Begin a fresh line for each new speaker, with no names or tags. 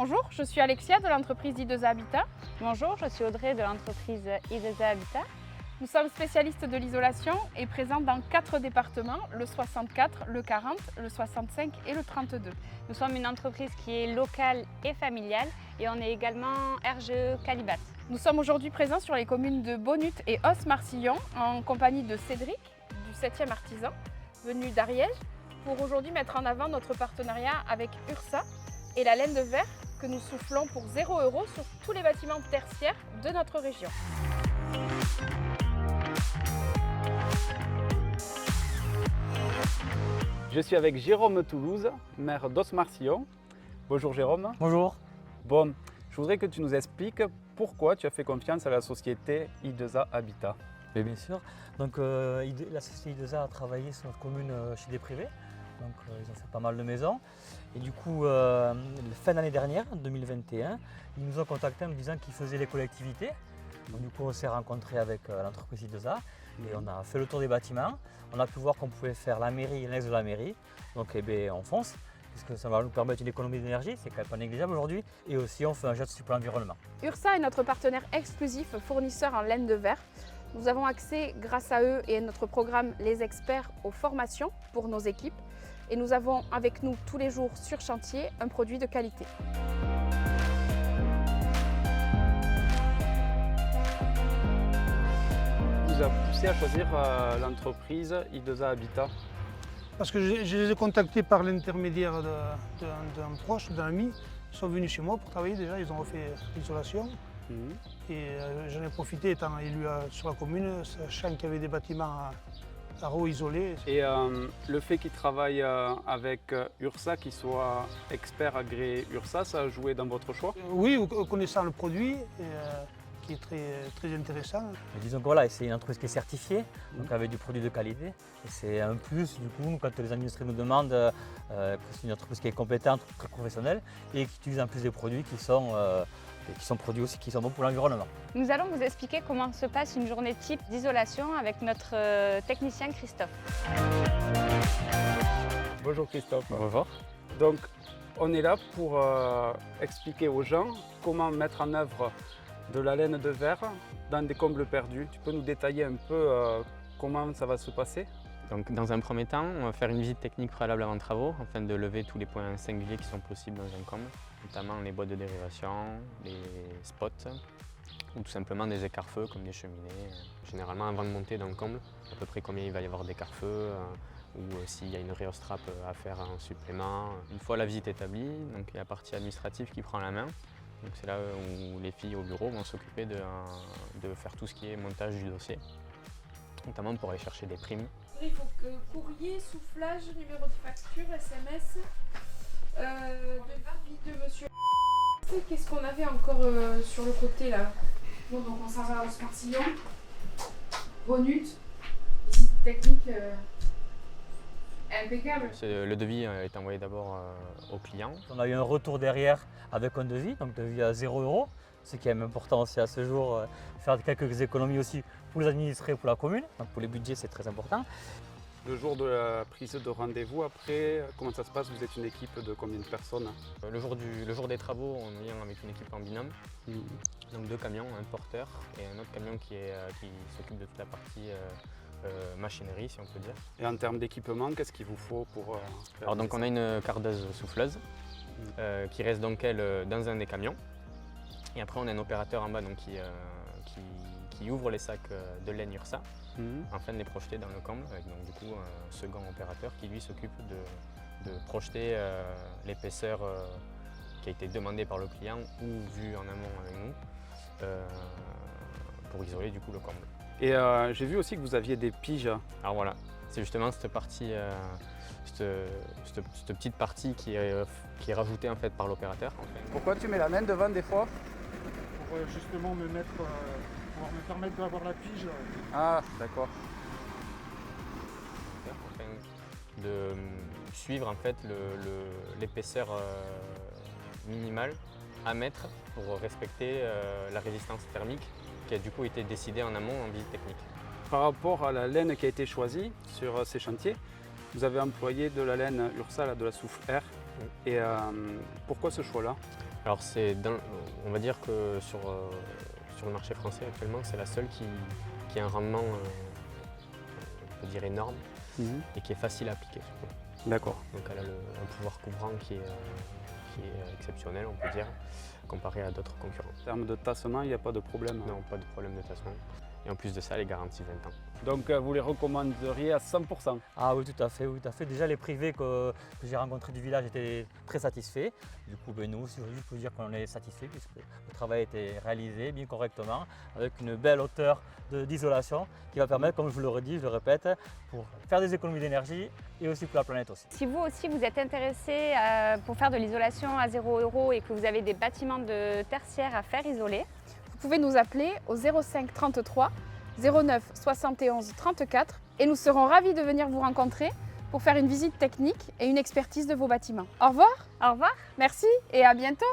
Bonjour, je suis Alexia de l'entreprise I2A Habitat.
Bonjour, je suis Audrey de l'entreprise I2A Habitat.
Nous sommes spécialistes de l'isolation et présents dans 4 départements, le 64, le 40, le 65 et le 32.
Nous sommes une entreprise qui est locale et familiale et on est également RGE Calibat.
Nous sommes aujourd'hui présents sur les communes de Bonut et Os-Marcillon en compagnie de Cédric du 7e artisan, venu d'Ariège, pour aujourd'hui mettre en avant notre partenariat avec Ursa et la laine de verre que nous soufflons pour 0 € sur tous les bâtiments tertiaires de notre région.
Je suis avec Jérôme Toulouse, maire d'Os-Marcillon. Bonjour Jérôme.
Bonjour.
Bon, je voudrais que tu nous expliques pourquoi tu as fait confiance à la société I2A Habitat.
Mais bien sûr. Donc, la société I2A a travaillé sur notre commune chez des privés. Donc, ils ont fait pas mal de maisons. Et du coup, fin d'année dernière, 2021, ils nous ont contactés en nous disant qu'ils faisaient les collectivités. Donc, du coup, on s'est rencontrés avec l'entreprise I2A et on a fait le tour des bâtiments. On a pu voir qu'on pouvait faire la mairie et l'annexe de la mairie. Donc, eh bien, on fonce, puisque ça va nous permettre une économie d'énergie, c'est quand même pas négligeable aujourd'hui. Et aussi, on fait un geste sur l'environnement.
Ursa est notre partenaire exclusif fournisseur en laine de verre. Nous avons accès, grâce à eux et à notre programme Les Experts, aux formations pour nos équipes. Et nous avons avec nous tous les jours sur chantier un produit de qualité.
Vous a poussé à choisir l'entreprise I2A Habitat.
Parce que je les ai contactés par l'intermédiaire d'un proche, d'un ami. Ils sont venus chez moi pour travailler déjà, ils ont refait l'isolation. Et j'en ai profité étant élu sur la commune, sachant qu'il y avait des bâtiments à re-isoler.
Et le fait qu'ils travaillent avec Ursa, qu'ils soient experts agréés Ursa, ça a joué dans votre choix?
Oui, connaissant le produit, qui est très intéressant.
Et disons que voilà, c'est une entreprise qui est certifiée, donc avec du produit de qualité. Et c'est un plus, du coup, quand les administrés nous demandent que c'est une entreprise qui est compétente, très professionnelle, et qui utilise en plus des produits qui sont produits aussi, qui sont bons pour l'environnement.
Nous allons vous expliquer comment se passe une journée type d'isolation avec notre technicien Christophe.
Bonjour Christophe.
Bonjour.
Donc, on est là pour expliquer aux gens comment mettre en œuvre de la laine de verre dans des combles perdus. Tu peux nous détailler un peu comment ça va se passer?
Donc, dans un premier temps, on va faire une visite technique préalable avant travaux afin de lever tous les points singuliers qui sont possibles dans un comble, notamment les boîtes de dérivation, les spots ou tout simplement des écarts-feux comme des cheminées. Généralement, avant de monter dans le comble, à peu près combien il va y avoir d'écarts-feux ou s'il y a une rhéostrap à faire en supplément. Une fois la visite établie, donc il y a la partie administrative qui prend la main. Donc c'est là où les filles au bureau vont s'occuper de faire tout ce qui est montage du dossier, notamment pour aller chercher des primes.
Il faut que courrier, soufflage, numéro de facture, SMS, devis de monsieur. Qu'est-ce qu'on avait encore sur le côté là? Bon, donc on s'en va à Os-Marcillon, Bonut, visite technique impeccable.
Le devis est envoyé d'abord au client.
On a eu un retour derrière avec un devis, donc devis à 0 €, ce qui est même important aussi à ce jour, faire quelques économies aussi pour les administrés et pour la commune. Donc pour les budgets, c'est très important.
Le jour de la prise de rendez-vous, après, comment ça se passe? Vous êtes une équipe de combien de personnes?
Le jour des travaux, on vient avec une équipe en binôme. Donc 2 camions, un porteur et un autre camion qui s'occupe de toute la partie machinerie, si on peut dire.
Et en termes d'équipement, qu'est-ce qu'il vous faut pour faire
Alors donc on a une cardeuse souffleuse qui reste donc elle dans un des camions. Et après on a un opérateur en bas donc, qui ouvre les sacs de laine Ursa afin de les projeter dans le comble, avec donc, du coup un second opérateur qui lui s'occupe de projeter l'épaisseur qui a été demandée par le client ou vue en amont avec nous pour isoler du coup le comble.
Et j'ai vu aussi que vous aviez des piges.
Alors voilà, c'est justement cette partie, cette petite partie qui est rajoutée en fait par l'opérateur.
Pourquoi tu mets la main devant des fois?
Pour justement pouvoir me permettre d'avoir la pige.
Ah, d'accord.
Afin de suivre en fait l'épaisseur minimale à mettre pour respecter la résistance thermique qui a du coup été décidée en amont en visite technique.
Par rapport à la laine qui a été choisie sur ces chantiers, vous avez employé de la laine Ursa, de la souffle Air. Et pourquoi ce choix-là?
Alors on va dire que sur le marché français actuellement, c'est la seule qui a un rendement, on peut dire énorme, et qui est facile à appliquer surtout.
D'accord.
Donc elle a un pouvoir couvrant qui est exceptionnel, on peut dire, comparé à d'autres concurrents.
En termes de tassement, il n'y a pas de problème.
Non, pas de problème de tassement. Et en plus de ça, elle est garantie 20 ans.
Donc vous les recommanderiez à 100%?
Ah oui, tout à fait, oui, tout à fait. Déjà, les privés que j'ai rencontrés du village étaient très satisfaits. Du coup, nous aussi, je peux dire qu'on est satisfaits puisque le travail a été réalisé bien correctement, avec une belle hauteur d'isolation qui va permettre, comme je vous le redis, je le répète, pour faire des économies d'énergie et aussi pour la planète aussi.
Si vous aussi vous êtes intéressé pour faire de l'isolation à 0 € et que vous avez des bâtiments de tertiaire à faire isoler,
Vous pouvez nous appeler au 05 33 09 71 34 et nous serons ravis de venir vous rencontrer pour faire une visite technique et une expertise de vos bâtiments. Au revoir,
au revoir.
merci et à bientôt.